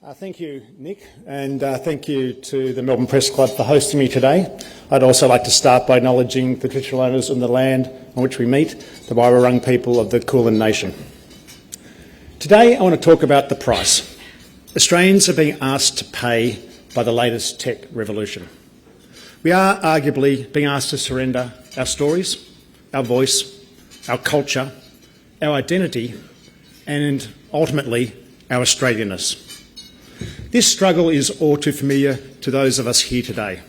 Thank you, Nick, and thank you to the Melbourne Press Club for hosting me today. I'd also like to start by acknowledging the traditional owners of the land on which we meet, the Wairarung people of the Kulin Nation. Today I want to talk about the price Australians are being asked to pay by the latest tech revolution. We are arguably being asked to surrender our stories, our voice, our culture, our identity, and ultimately our Australianness. This struggle is all too familiar to those of us here today,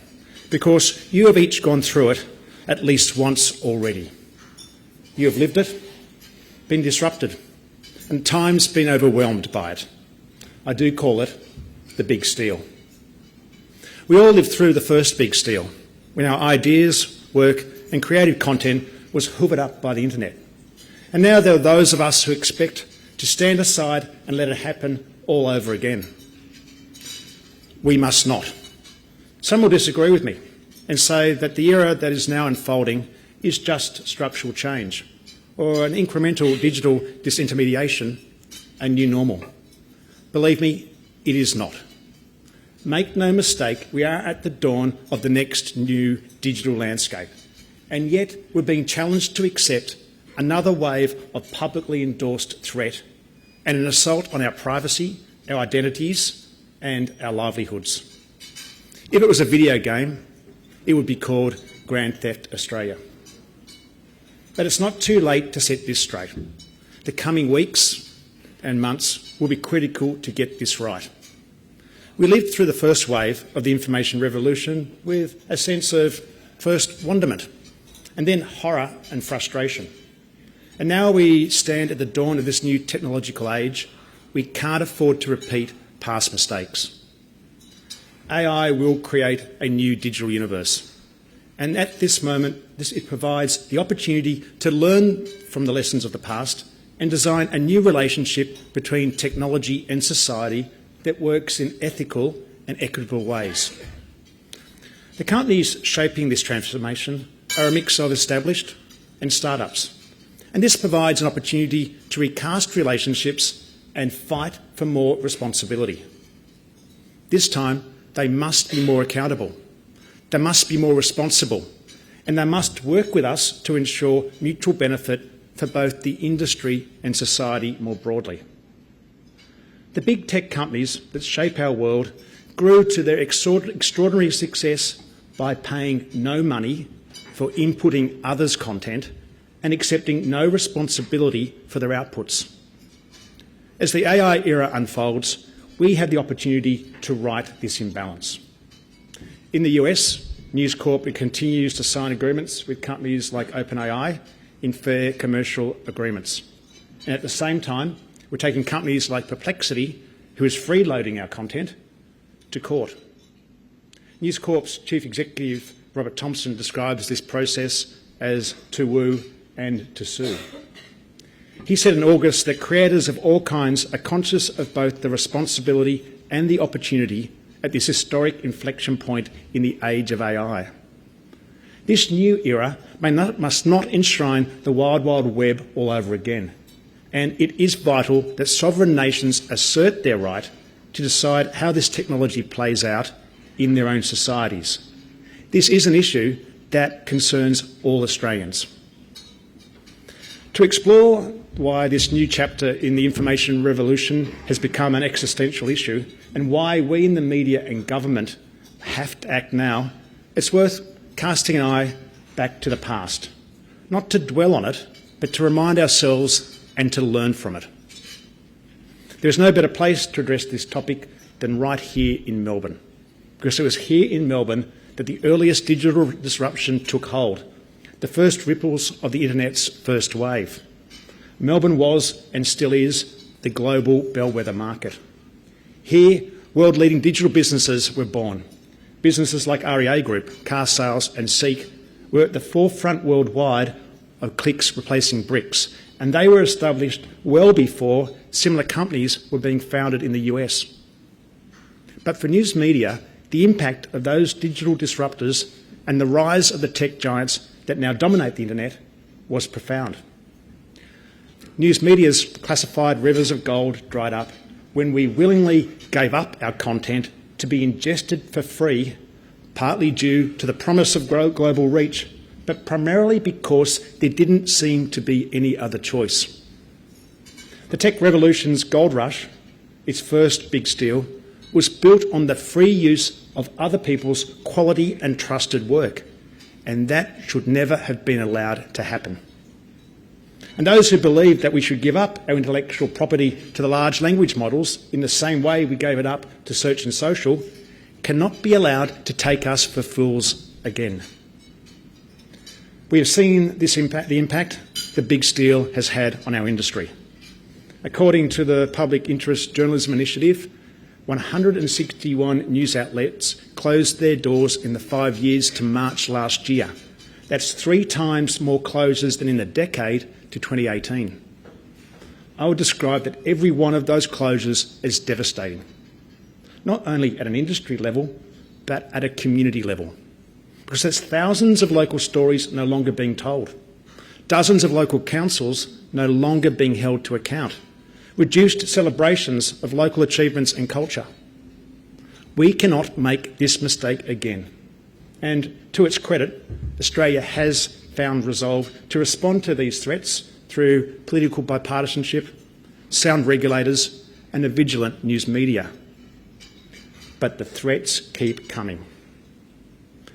because you have each gone through it at least once already. You have lived it, been disrupted, and at times been overwhelmed by it. I do call it the big steal. We all lived through the first big steal, when our ideas, work and creative content was hoovered up by the internet. And now there are those of us who expect to stand aside and let it happen all over again. We must not. Some will disagree with me and say that the era that is now unfolding is just structural change or an incremental digital disintermediation, a new normal. Believe me, it is not. Make no mistake, we are at the dawn of the next new digital landscape, and yet we're being challenged to accept another wave of publicly endorsed threat and an assault on our privacy, our identities and our livelihoods. If it was a video game, it would be called Grand Theft Australia. But it's not too late to set this straight. The coming weeks and months will be critical to get this right. We lived through the first wave of the information revolution with a sense of first wonderment and then horror and frustration. And now we stand at the dawn of this new technological age. We can't afford to repeat past mistakes. AI will create a new digital universe. And at this moment, it provides the opportunity to learn from the lessons of the past and design a new relationship between technology and society that works in ethical and equitable ways. The companies shaping this transformation are a mix of established and startups. And this provides an opportunity to recast relationships and fight for more responsibility. This time, they must be more accountable. They must be more responsible. And they must work with us to ensure mutual benefit for both the industry and society more broadly. The big tech companies that shape our world grew to their extraordinary success by paying no money for inputting others' content and accepting no responsibility for their outputs. As the AI era unfolds, we have the opportunity to right this imbalance. In the US, News Corp continues to sign agreements with companies like OpenAI in fair commercial agreements. And at the same time, we're taking companies like Perplexity, who is freeloading our content, to court. News Corp's chief executive, Robert Thompson, describes this process as to woo and to sue. He said in August that creators of all kinds are conscious of both the responsibility and the opportunity at this historic inflection point in the age of AI. This new era must not enshrine the wild, wild web all over again. And it is vital that sovereign nations assert their right to decide how this technology plays out in their own societies. This is an issue that concerns all Australians. To explore why this new chapter in the information revolution has become an existential issue and why we in the media and government have to act now, it's worth casting an eye back to the past. Not to dwell on it, but to remind ourselves and to learn from it. There is no better place to address this topic than right here in Melbourne, because it was here in Melbourne that the earliest digital disruption took hold, the first ripples of the internet's first wave. Melbourne was, and still is, the global bellwether market. Here, world-leading digital businesses were born. Businesses like REA Group, Car Sales and Seek were at the forefront worldwide of clicks replacing bricks, and they were established well before similar companies were being founded in the US. But for news media, the impact of those digital disruptors and the rise of the tech giants that now dominate the internet was profound. News media's classified rivers of gold dried up, when we willingly gave up our content to be ingested for free, partly due to the promise of global reach, but primarily because there didn't seem to be any other choice. The tech revolution's gold rush, its first big steal, was built on the free use of other people's quality and trusted work, and that should never have been allowed to happen. And those who believe that we should give up our intellectual property to the large language models in the same way we gave it up to search and social cannot be allowed to take us for fools again. We have seen the impact the big steal has had on our industry. According to the Public Interest Journalism Initiative, 161 news outlets closed their doors in the 5 years to March last year. That's 3 times more closures than in the decade to 2018. I would describe that every one of those closures as devastating, not only at an industry level, but at a community level. Because there's thousands of local stories no longer being told, dozens of local councils no longer being held to account, reduced celebrations of local achievements and culture. We cannot make this mistake again. And to its credit, Australia has found resolve to respond to these threats through political bipartisanship, sound regulators and a vigilant news media. But the threats keep coming.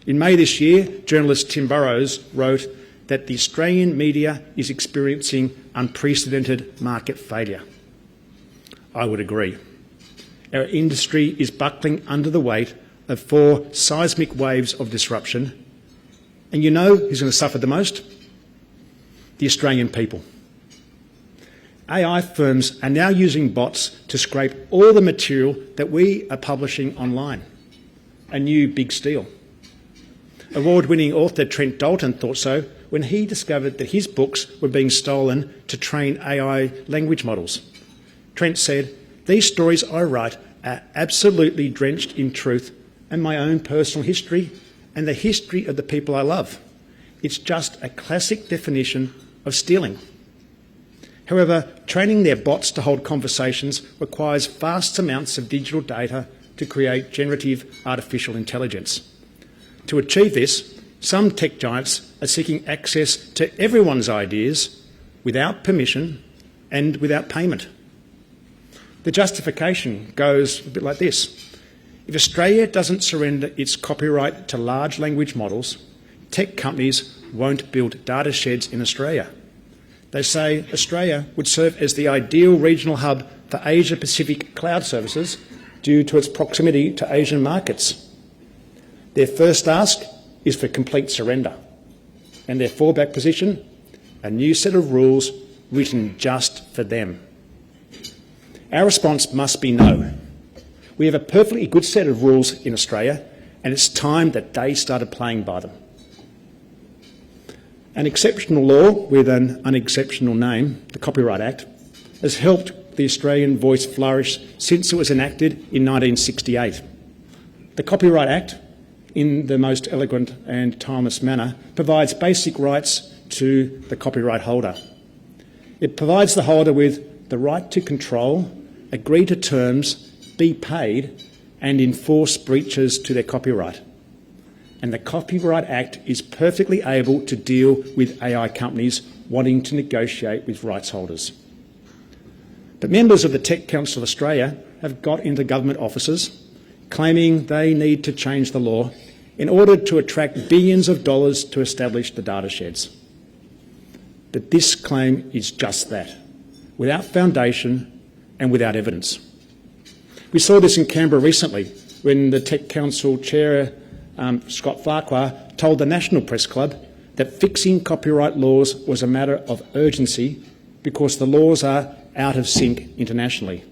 In May this year, journalist Tim Burrows wrote that the Australian media is experiencing unprecedented market failure. I would agree. Our industry is buckling under the weight of 4 seismic waves of disruption. And you know who's going to suffer the most? The Australian people. AI firms are now using bots to scrape all the material that we are publishing online. A new big steal. Award-winning author Trent Dalton thought so when he discovered that his books were being stolen to train AI language models. Trent said, "These stories I write are absolutely drenched in truth and my own personal history and the history of the people I love. It's just a classic definition of stealing." However, training their bots to hold conversations requires vast amounts of digital data to create generative artificial intelligence. To achieve this, some tech giants are seeking access to everyone's ideas without permission and without payment. The justification goes a bit like this. If Australia doesn't surrender its copyright to large language models, tech companies won't build data sheds in Australia. They say Australia would serve as the ideal regional hub for Asia-Pacific cloud services due to its proximity to Asian markets. Their first ask is for complete surrender, and their fallback position, a new set of rules written just for them. Our response must be no. We have a perfectly good set of rules in Australia, and it's time that they started playing by them. An exceptional law with an unexceptional name, the Copyright Act, has helped the Australian voice flourish since it was enacted in 1968. The Copyright Act, in the most eloquent and timeless manner, provides basic rights to the copyright holder. It provides the holder with the right to control, agree to terms, be paid and enforce breaches to their copyright. And the Copyright Act is perfectly able to deal with AI companies wanting to negotiate with rights holders. But members of the Tech Council of Australia have got into government offices claiming they need to change the law in order to attract billions of dollars to establish the data sheds. But this claim is just that, without foundation and without evidence. We saw this in Canberra recently when the Tech Council Chair, Scott Farquhar, told the National Press Club that fixing copyright laws was a matter of urgency because the laws are out of sync internationally.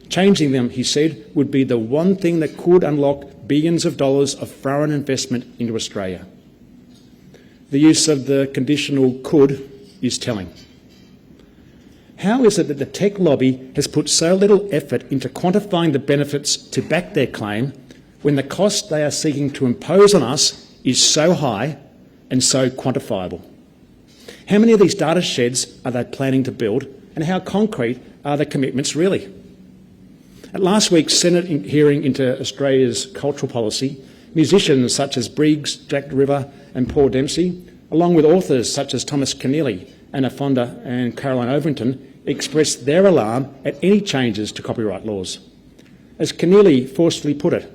Changing them, he said, would be the one thing that could unlock billions of dollars of foreign investment into Australia. The use of the conditional could is telling. How is it that the tech lobby has put so little effort into quantifying the benefits to back their claim when the cost they are seeking to impose on us is so high and so quantifiable? How many of these data sheds are they planning to build, and how concrete are the commitments really? At last week's Senate hearing into Australia's cultural policy, musicians such as Briggs, Jack River and Paul Dempsey, along with authors such as Thomas Keneally, Anna Fonda and Caroline Overington, expressed their alarm at any changes to copyright laws. As Keneally forcefully put it,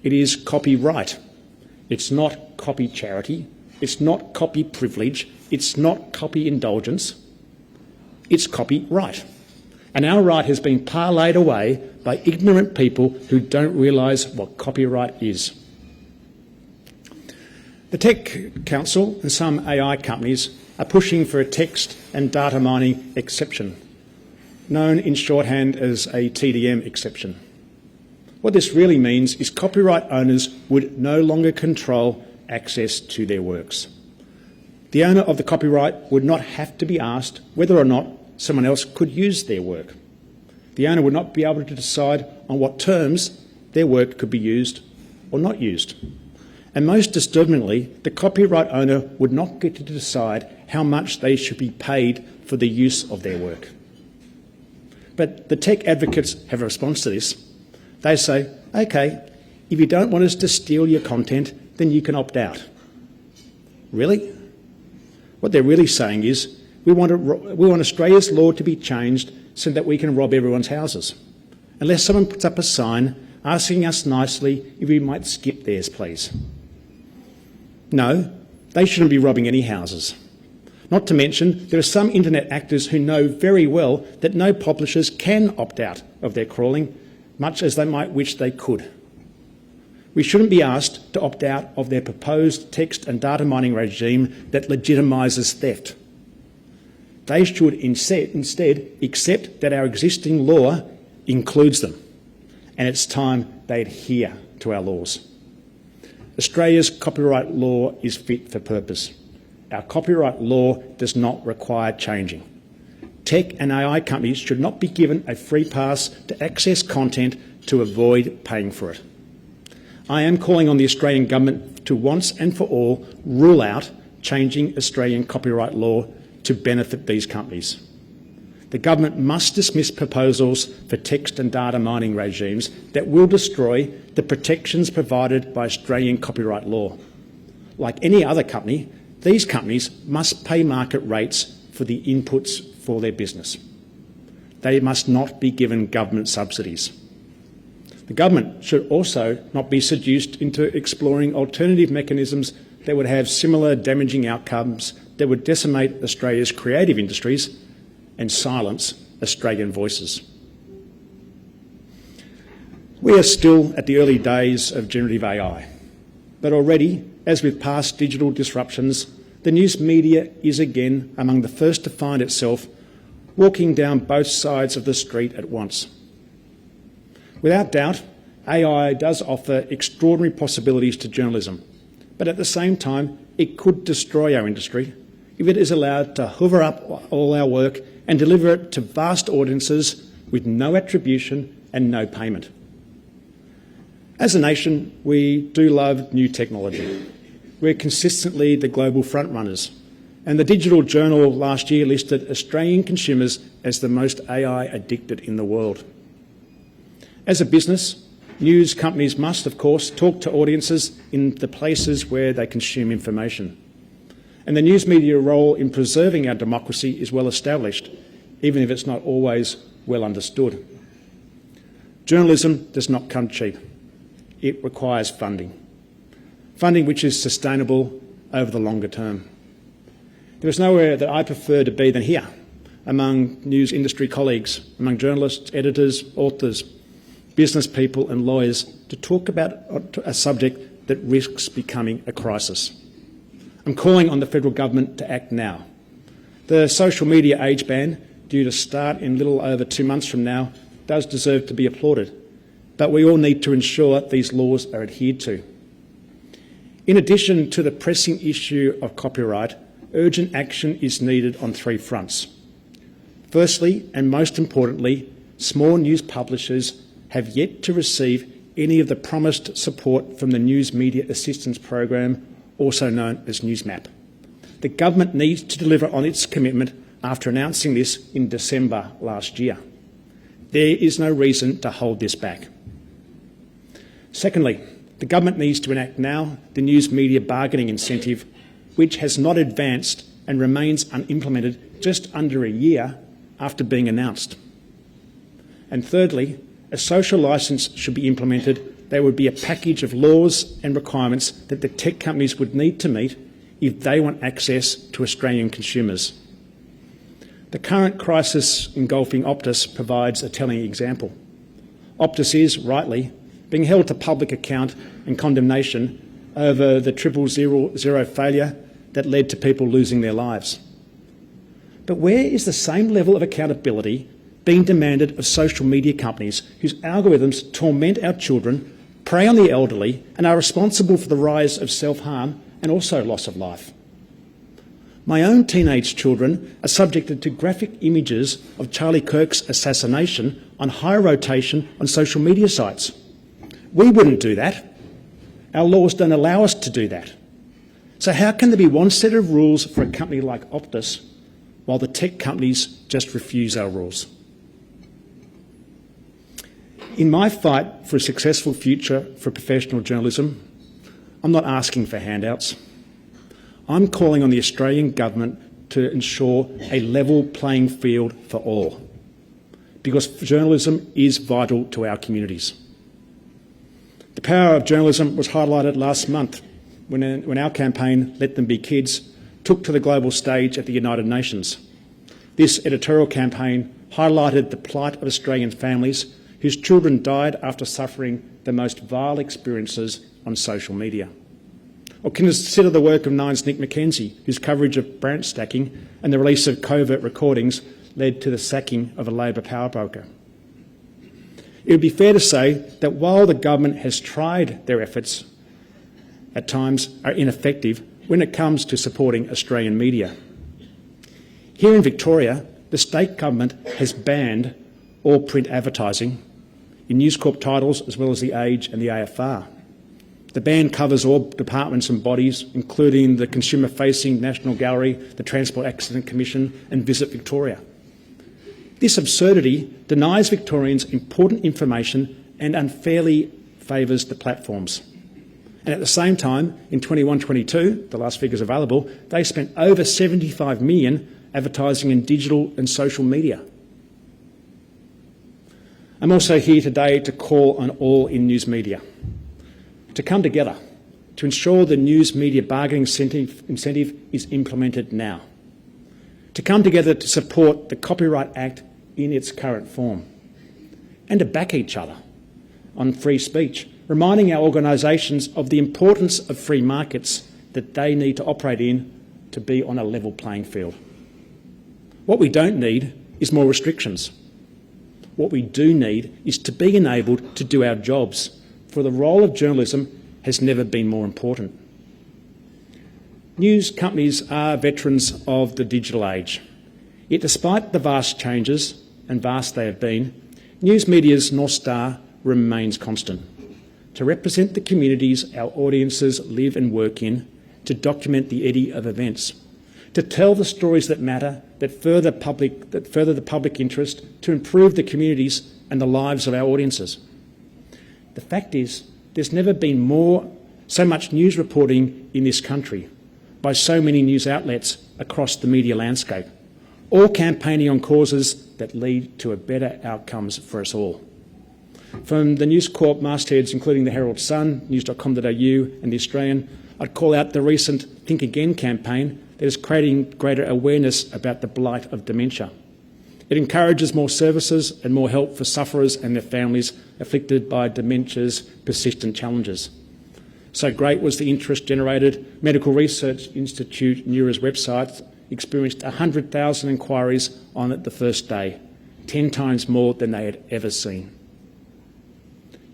it is copyright. It's not copy charity. It's not copy privilege. It's not copy indulgence. It's copyright. And our right has been parlayed away by ignorant people who don't realise what copyright is. The Tech Council and some AI companies are pushing for a text and data mining exception, known in shorthand as a TDM exception. What this really means is copyright owners would no longer control access to their works. The owner of the copyright would not have to be asked whether or not someone else could use their work. The owner would not be able to decide on what terms their work could be used or not used. And most disturbingly, the copyright owner would not get to decide how much they should be paid for the use of their work. But the tech advocates have a response to this. They say, OK, if you don't want us to steal your content, then you can opt out. Really? What they're really saying is, we want Australia's law to be changed so that we can rob everyone's houses, unless someone puts up a sign asking us nicely if we might skip theirs, please. No, they shouldn't be robbing any houses. Not to mention, there are some internet actors who know very well that no publishers can opt out of their crawling, much as they might wish they could. We shouldn't be asked to opt out of their proposed text and data mining regime that legitimises theft. They should instead accept that our existing law includes them, and it's time they adhere to our laws. Australia's copyright law is fit for purpose. Our copyright law does not require changing. Tech and AI companies should not be given a free pass to access content to avoid paying for it. I am calling on the Australian government to once and for all rule out changing Australian copyright law to benefit these companies. The government must dismiss proposals for text and data mining regimes that will destroy the protections provided by Australian copyright law. Like any other company, these companies must pay market rates for the inputs for their business. They must not be given government subsidies. The government should also not be seduced into exploring alternative mechanisms that would have similar damaging outcomes that would decimate Australia's creative industries and silence Australian voices. We are still at the early days of generative AI, but already, as with past digital disruptions, the news media is again among the first to find itself walking down both sides of the street at once. Without doubt, AI does offer extraordinary possibilities to journalism, but at the same time, it could destroy our industry if it is allowed to hoover up all our work and deliver it to vast audiences with no attribution and no payment. As a nation, we do love new technology. We're consistently the global frontrunners, and the Digital Journal last year listed Australian consumers as the most AI addicted in the world. As a business, news companies must, of course, talk to audiences in the places where they consume information. And the news media role in preserving our democracy is well established, even if it's not always well understood. Journalism does not come cheap. It requires funding which is sustainable over the longer term. There is nowhere that I prefer to be than here, among news industry colleagues, among journalists, editors, authors, business people and lawyers, to talk about a subject that risks becoming a crisis. I'm calling on the federal government to act now. The social media age ban, due to start in little over 2 months from now, does deserve to be applauded, but we all need to ensure these laws are adhered to. In addition to the pressing issue of copyright, urgent action is needed on 3 fronts. Firstly, and most importantly, small news publishers have yet to receive any of the promised support from the News Media Assistance Program, also known as NewsMap. The government needs to deliver on its commitment after announcing this in December last year. There is no reason to hold this back. Secondly, the government needs to enact now the news media bargaining incentive, which has not advanced and remains unimplemented just under a year after being announced. And thirdly, a social licence should be implemented. There would be a package of laws and requirements that the tech companies would need to meet if they want access to Australian consumers. The current crisis engulfing Optus provides a telling example. Optus is, rightly, being held to public account and condemnation over the 000 failure that led to people losing their lives. But where is the same level of accountability being demanded of social media companies whose algorithms torment our children, prey on the elderly, and are responsible for the rise of self-harm and also loss of life? My own teenage children are subjected to graphic images of Charlie Kirk's assassination on high rotation on social media sites. We wouldn't do that. Our laws don't allow us to do that. So how can there be one set of rules for a company like Optus while the tech companies just refuse our rules? In my fight for a successful future for professional journalism, I'm not asking for handouts. I'm calling on the Australian government to ensure a level playing field for all, because journalism is vital to our communities. The power of journalism was highlighted last month when our campaign, Let Them Be Kids, took to the global stage at the United Nations. This editorial campaign highlighted the plight of Australian families whose children died after suffering the most vile experiences on social media. Or consider the work of Nine's Nick Mackenzie, whose coverage of branch stacking and the release of covert recordings led to the sacking of a Labor power broker. It would be fair to say that while the government has tried, their efforts at times are ineffective when it comes to supporting Australian media. Here in Victoria, the state government has banned all print advertising in News Corp titles as well as The Age and the AFR. The ban covers all departments and bodies, including the consumer-facing National Gallery, the Transport Accident Commission and Visit Victoria. This absurdity denies Victorians important information and unfairly favours the platforms. And at the same time, in 21-22, the last figures available, they spent over $75 million advertising in digital and social media. I'm also here today to call on all in news media to come together to ensure the news media bargaining incentive is implemented now, to come together to support the Copyright Act in its current form, and to back each other on free speech, reminding our organisations of the importance of free markets that they need to operate in to be on a level playing field. What we don't need is more restrictions. What we do need is to be enabled to do our jobs, for the role of journalism has never been more important. News companies are veterans of the digital age. Yet despite the vast changes, and vast they have been, news media's North Star remains constant: to represent the communities our audiences live and work in, to document the eddy of events, to tell the stories that matter, that further the public interest, to improve the communities and the lives of our audiences. The fact is, there's never been so much news reporting in this country by so many news outlets across the media landscape, all campaigning on causes that lead to better outcomes for us all. From the News Corp mastheads, including the Herald Sun, news.com.au and The Australian, I'd call out the recent Think Again campaign that is creating greater awareness about the blight of dementia. It encourages more services and more help for sufferers and their families afflicted by dementia's persistent challenges. So great was the interest generated. Medical Research Institute Neura's website experienced 100,000 inquiries on it the first day, 10 times more than they had ever seen.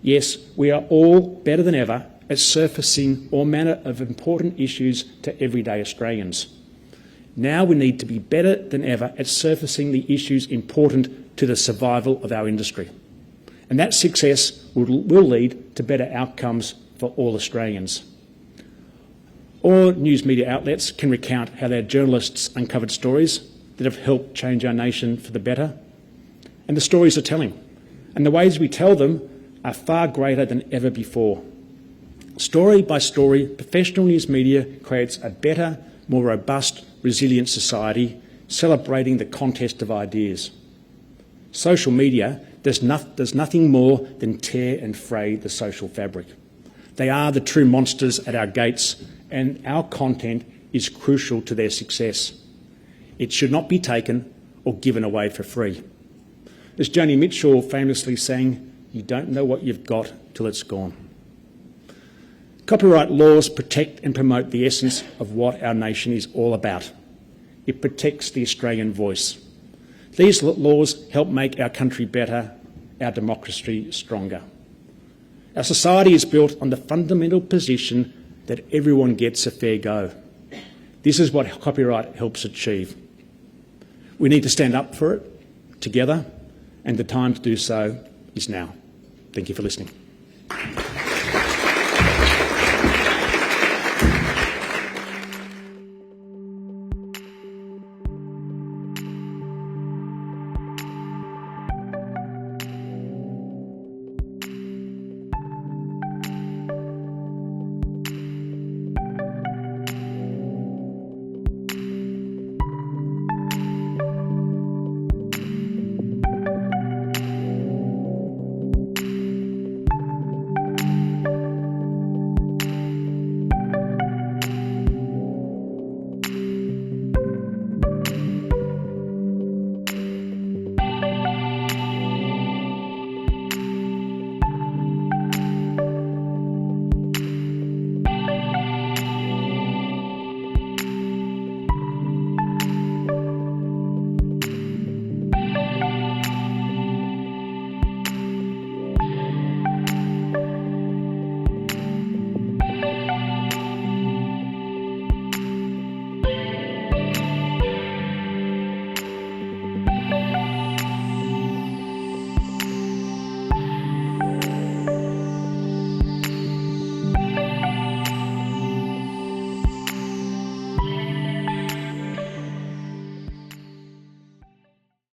Yes, we are all better than ever at surfacing all manner of important issues to everyday Australians. Now we need to be better than ever at surfacing the issues important to the survival of our industry. And that success will lead to better outcomes for all Australians. All news media outlets can recount how their journalists uncovered stories that have helped change our nation for the better. And the stories are telling. and the ways we tell them are far greater than ever before. Story by story, professional news media creates a better, more robust, resilient society, celebrating the contest of ideas. Social media does nothing more than tear and fray the social fabric. They are the true monsters at our gates, and our content is crucial to their success. It should not be taken or given away for free. As Joni Mitchell famously sang, "You don't know what you've got till it's gone." Copyright laws protect and promote the essence of what our nation is all about. It protects the Australian voice. These laws help make our country better, our democracy stronger. Our society is built on the fundamental position that everyone gets a fair go. This is what copyright helps achieve. We need to stand up for it together, and the time to do so is now. Thank you for listening.